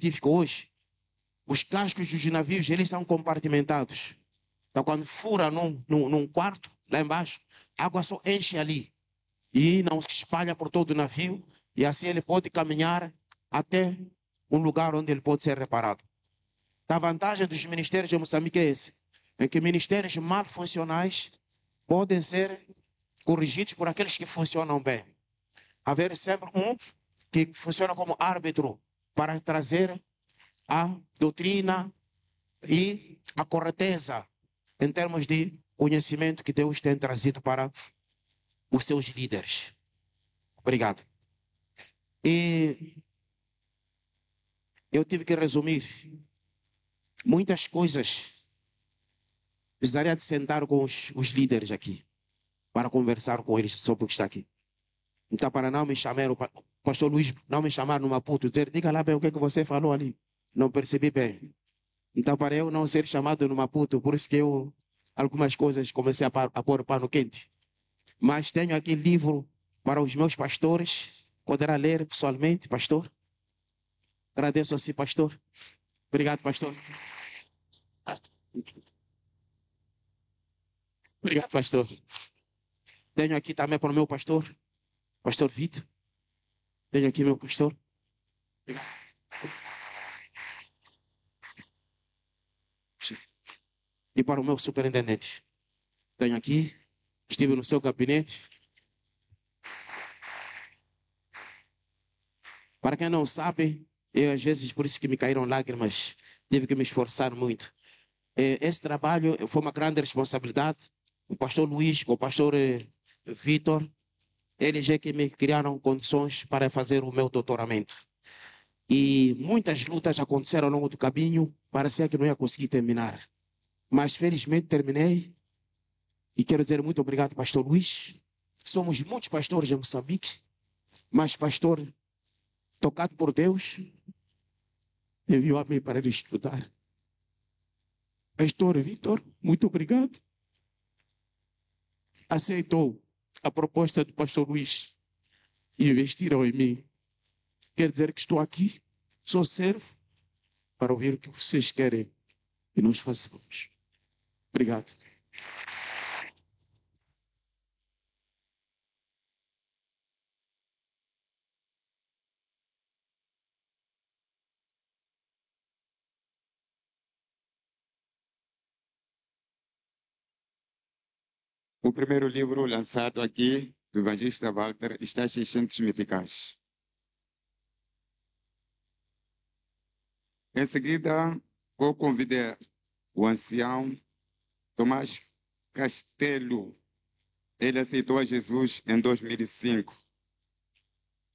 científico hoje, os cascos dos navios, eles são compartimentados. Então, quando fura num quarto, lá embaixo, a água só enche ali. E não se espalha por todo o navio. E assim ele pode caminhar até um lugar onde ele pode ser reparado. A vantagem dos ministérios de Moçambique é esse. É que ministérios mal funcionais podem ser corrigidos por aqueles que funcionam bem. Haver sempre um que funciona como árbitro para trazer a doutrina e a correteza em termos de conhecimento que Deus tem trazido para os seus líderes. Obrigado. E eu tive que resumir muitas coisas. Precisaria de sentar com os líderes aqui para conversar com eles sobre o que está aqui. Então, para não me chamar, o pastor Luís não me chamar no Maputo, dizer, diga lá bem o que você falou ali. Não percebi bem. Então, para eu não ser chamado no Maputo, por isso que eu, algumas coisas, comecei a pôr pano quente. Mas tenho aqui livro para os meus pastores. Poderá ler pessoalmente, pastor? Agradeço assim, pastor. Obrigado, pastor. Obrigado, pastor. Tenho aqui também para o meu pastor, pastor Vitor. Tenho aqui meu pastor. Obrigado. E para o meu superintendente. Tenho aqui, estive no seu gabinete. Para quem não sabe, eu às vezes, por isso que me caíram lágrimas, tive que me esforçar muito. Esse trabalho foi uma grande responsabilidade. O pastor Luís, com o pastor Vitor, eles é que me criaram condições para fazer o meu doutoramento. E muitas lutas aconteceram ao longo do caminho, parecia que não ia conseguir terminar. Mas felizmente terminei. E quero dizer muito obrigado, pastor Luís. Somos muitos pastores em Moçambique, mas pastor tocado por Deus, enviou a mim para ele estudar. Pastor Vitor, muito obrigado. Aceitou a proposta do pastor Luís e investiram em mim. Quer dizer que estou aqui, só servo para ouvir o que vocês querem e nós façamos. Obrigado. O primeiro livro lançado aqui, do evangelista Walter, está 600 meticais. Em seguida, vou convidar o ancião Tomás Castelo. Ele aceitou a Jesus em 2005.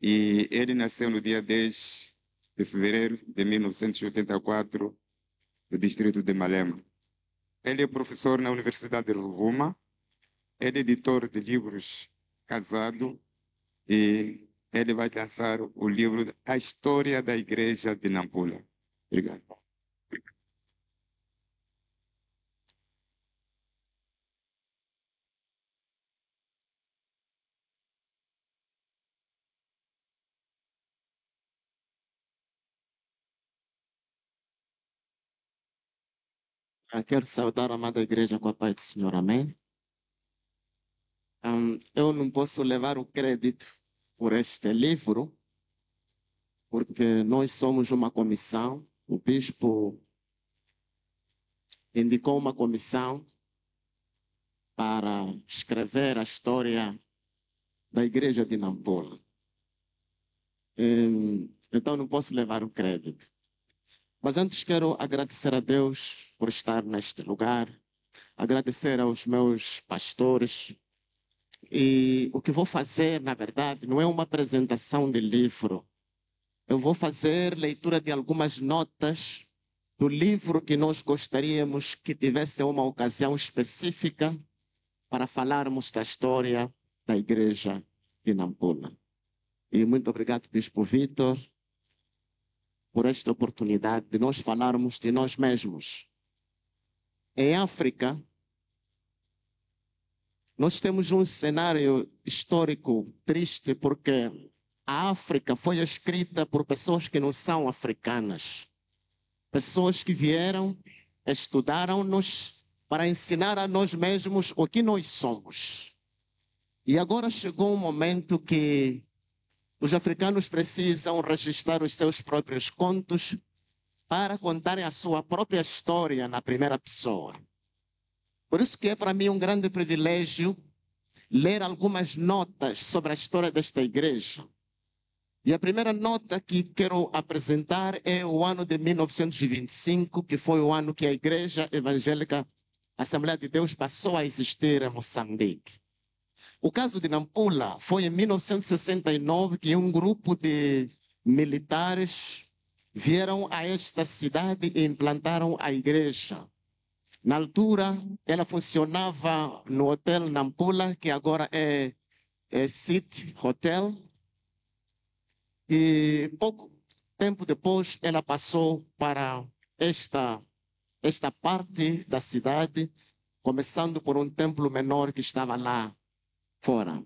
E ele nasceu no dia 10 de fevereiro de 1984, no distrito de Malema. Ele é professor na Universidade de Rovuma. Ele é editor de livros casado e ele vai lançar o livro A História da Igreja de Nampula. Obrigado. Quero saudar a amada igreja com a paz do Senhor, amém? Eu não posso levar o crédito por este livro, porque nós somos uma comissão, o bispo indicou uma comissão para escrever a história da igreja de Nampula. Então não posso levar o crédito. Mas antes quero agradecer a Deus por estar neste lugar, agradecer aos meus pastores. E o que vou fazer, na verdade, não é uma apresentação de livro. Eu vou fazer leitura de algumas notas do livro que nós gostaríamos que tivesse uma ocasião específica para falarmos da história da igreja de Nampula. E muito obrigado, Bispo Vitor, por esta oportunidade de nós falarmos de nós mesmos. Em África, nós temos um cenário histórico triste porque a África foi escrita por pessoas que não são africanas. Pessoas que vieram, estudaram-nos para ensinar a nós mesmos o que nós somos. E agora chegou um momento que os africanos precisam registrar os seus próprios contos para contarem a sua própria história na primeira pessoa. Por isso que é para mim um grande privilégio ler algumas notas sobre a história desta igreja. E a primeira nota que quero apresentar é o ano de 1925, que foi o ano que a Igreja Evangélica Assembleia de Deus passou a existir em Moçambique. O caso de Nampula foi em 1969 que um grupo de militares vieram a esta cidade e implantaram a igreja. Na altura, ela funcionava no Hotel Nampula, que agora é City Hotel. E pouco tempo depois, ela passou para esta parte da cidade, começando por um templo menor que estava lá fora.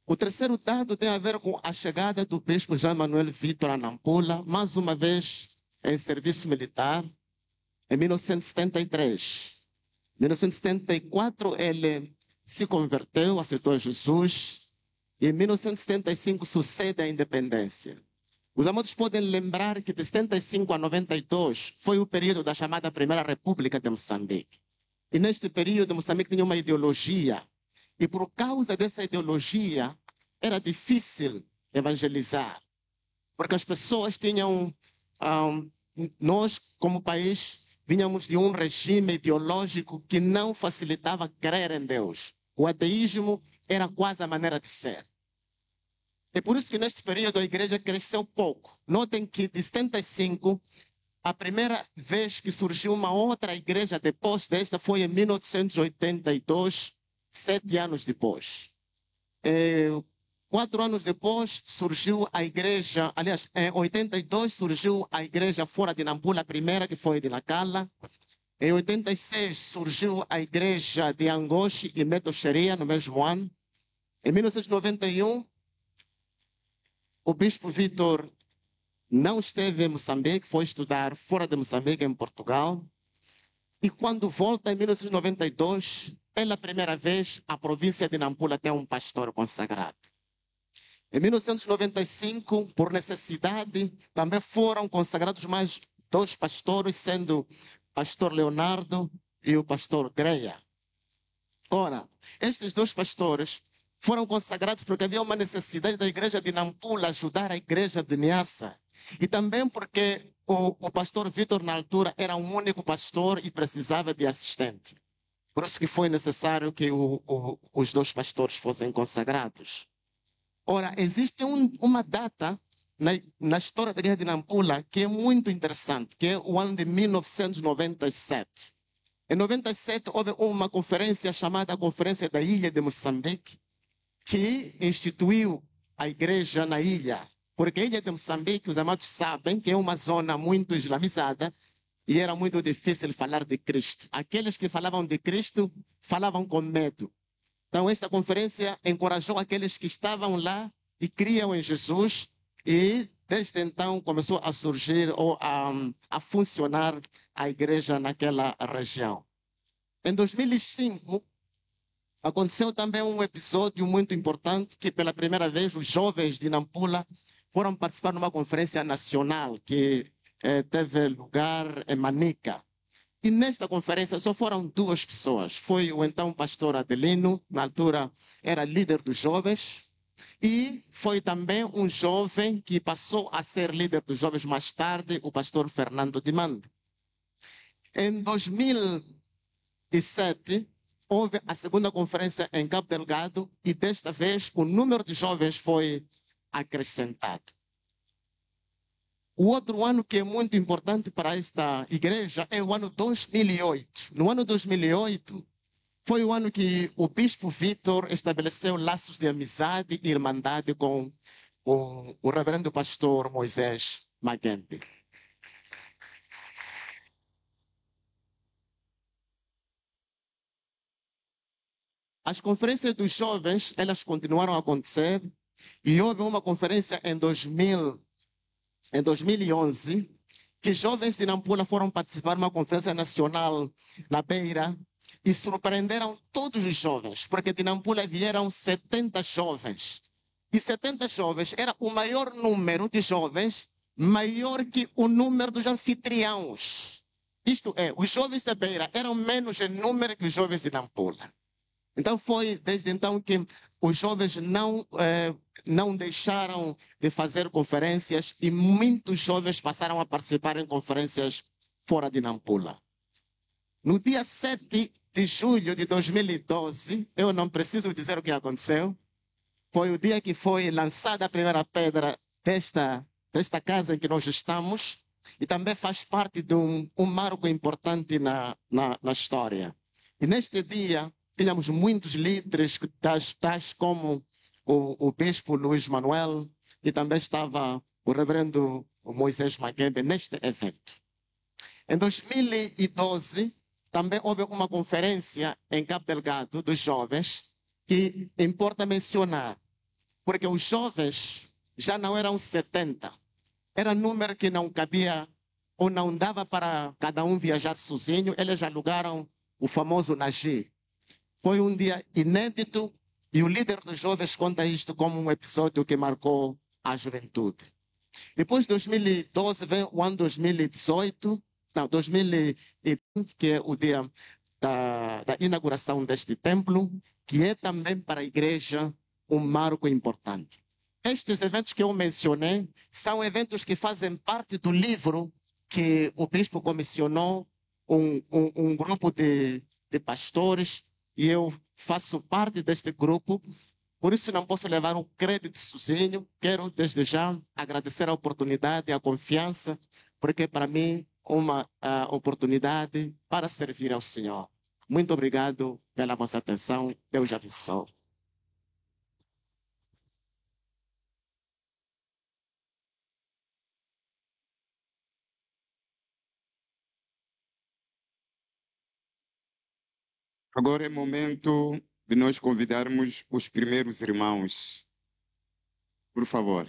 O terceiro dado tem a ver com a chegada do bispo Jean Manuel Vitor a Nampula, mais uma vez em serviço militar, em 1973. Em 1974, ele se converteu, aceitou Jesus, e em 1975 sucede a independência. Os amados podem lembrar que de 75 a 92 foi o período da chamada Primeira República de Moçambique. E neste período, Moçambique tinha uma ideologia, e por causa dessa ideologia, era difícil evangelizar, porque as pessoas tinham, nós como país, vínhamos de um regime ideológico que não facilitava crer em Deus. O ateísmo era quase a maneira de ser. É por isso que neste período a igreja cresceu pouco. Notem que de 75, a primeira vez que surgiu uma outra igreja depois desta foi em 1982, 7 anos depois. 4 anos depois surgiu a igreja, aliás, em 82 surgiu a igreja fora de Nampula, a primeira que foi de Nacala. Em 86 surgiu a igreja de Angoche e Metoxeria no mesmo ano. Em 1991, o bispo Vitor não esteve em Moçambique, foi estudar fora de Moçambique, em Portugal. E quando volta em 1992, pela primeira vez, a província de Nampula tem um pastor consagrado. Em 1995, por necessidade, também foram consagrados mais 2 pastores, sendo o pastor Leonardo e o pastor Greia. Ora, estes 2 pastores foram consagrados porque havia uma necessidade da igreja de Nampula ajudar a igreja de Niassa. E também porque o pastor Vitor, na altura, era um único pastor e precisava de assistente. Por isso que foi necessário que os 2 pastores fossem consagrados. Ora, existe uma data na história da igreja de Nampula que é muito interessante, que é o ano de 1997. Em 97 houve uma conferência chamada Conferência da Ilha de Moçambique, que instituiu a igreja na ilha. Porque a ilha de Moçambique, os amados sabem que é uma zona muito islamizada e era muito difícil falar de Cristo. Aqueles que falavam de Cristo falavam com medo. Então, esta conferência encorajou aqueles que estavam lá e criam em Jesus, e desde então começou a surgir ou a funcionar a igreja naquela região. Em 2005, aconteceu também um episódio muito importante, que pela primeira vez os jovens de Nampula foram participar de uma conferência nacional que teve lugar em Manica. E nesta conferência só foram 2 pessoas. Foi o então pastor Adelino, na altura era líder dos jovens, e foi também um jovem que passou a ser líder dos jovens mais tarde, o pastor Fernando Dimande. Em 2007, houve a segunda conferência em Cabo Delgado e desta vez o número de jovens foi acrescentado. O outro ano que é muito importante para esta igreja é o ano 2008. No ano 2008, foi o ano que o bispo Vitor estabeleceu laços de amizade e irmandade com o reverendo pastor Moisés Maguembe. As conferências dos jovens, elas continuaram a acontecer E houve uma conferência em 2011, que jovens de Nampula foram participar de uma conferência nacional na Beira e surpreenderam todos os jovens, porque de Nampula vieram 70 jovens. E 70 jovens era o maior número de jovens, maior que o número dos anfitriãos. Isto é, os jovens da Beira eram menos em número que os jovens de Nampula. Então foi desde então que os jovens não deixaram de fazer conferências e muitos jovens passaram a participar em conferências fora de Nampula. No dia 7 de julho de 2012, eu não preciso dizer o que aconteceu, foi o dia que foi lançada a primeira pedra desta casa em que nós estamos e também faz parte de um marco importante na história. E neste dia, tínhamos muitos líderes, tais como o bispo Luiz Manuel, e também estava o reverendo Moisés Maguebe neste evento. Em 2012, também houve uma conferência em Cabo Delgado dos jovens, que importa mencionar, porque os jovens já não eram 70, era um número que não cabia ou não dava para cada um viajar sozinho, eles alugaram o famoso Nagi. Foi um dia inédito e o líder dos jovens conta isto como um episódio que marcou a juventude. Depois de 2012 vem o ano 2018, não, 2020, que é o dia da inauguração deste templo, que é também para a igreja um marco importante. Estes eventos que eu mencionei são eventos que fazem parte do livro que o bispo comissionou, um grupo de pastores, e eu faço parte deste grupo, por isso não posso levar um crédito sozinho. Quero desde já agradecer a oportunidade e a confiança, porque para mim uma oportunidade para servir ao Senhor. Muito obrigado pela vossa atenção. Deus abençoe. Agora é momento de nós convidarmos os primeiros irmãos. Por favor.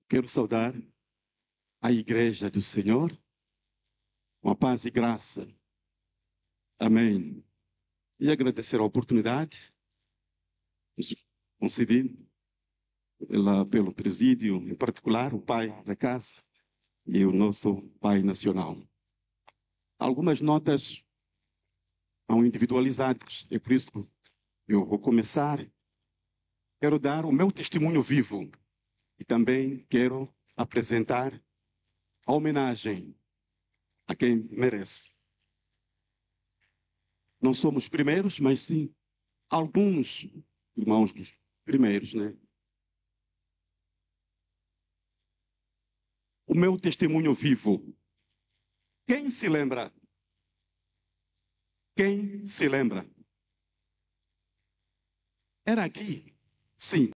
Quero saudar a Igreja do Senhor, com a paz e graça. Amém. E agradecer a oportunidade concedida pelo presídio, em particular o pai da casa e o nosso pai nacional. Algumas notas são individualizadas, é por isso que eu vou começar. Quero dar o meu testemunho vivo e também quero apresentar a homenagem a quem merece. Não somos primeiros, mas sim alguns irmãos dos primeiros, né? O meu testemunho vivo. Quem se lembra? Quem se lembra? Era aqui? Sim.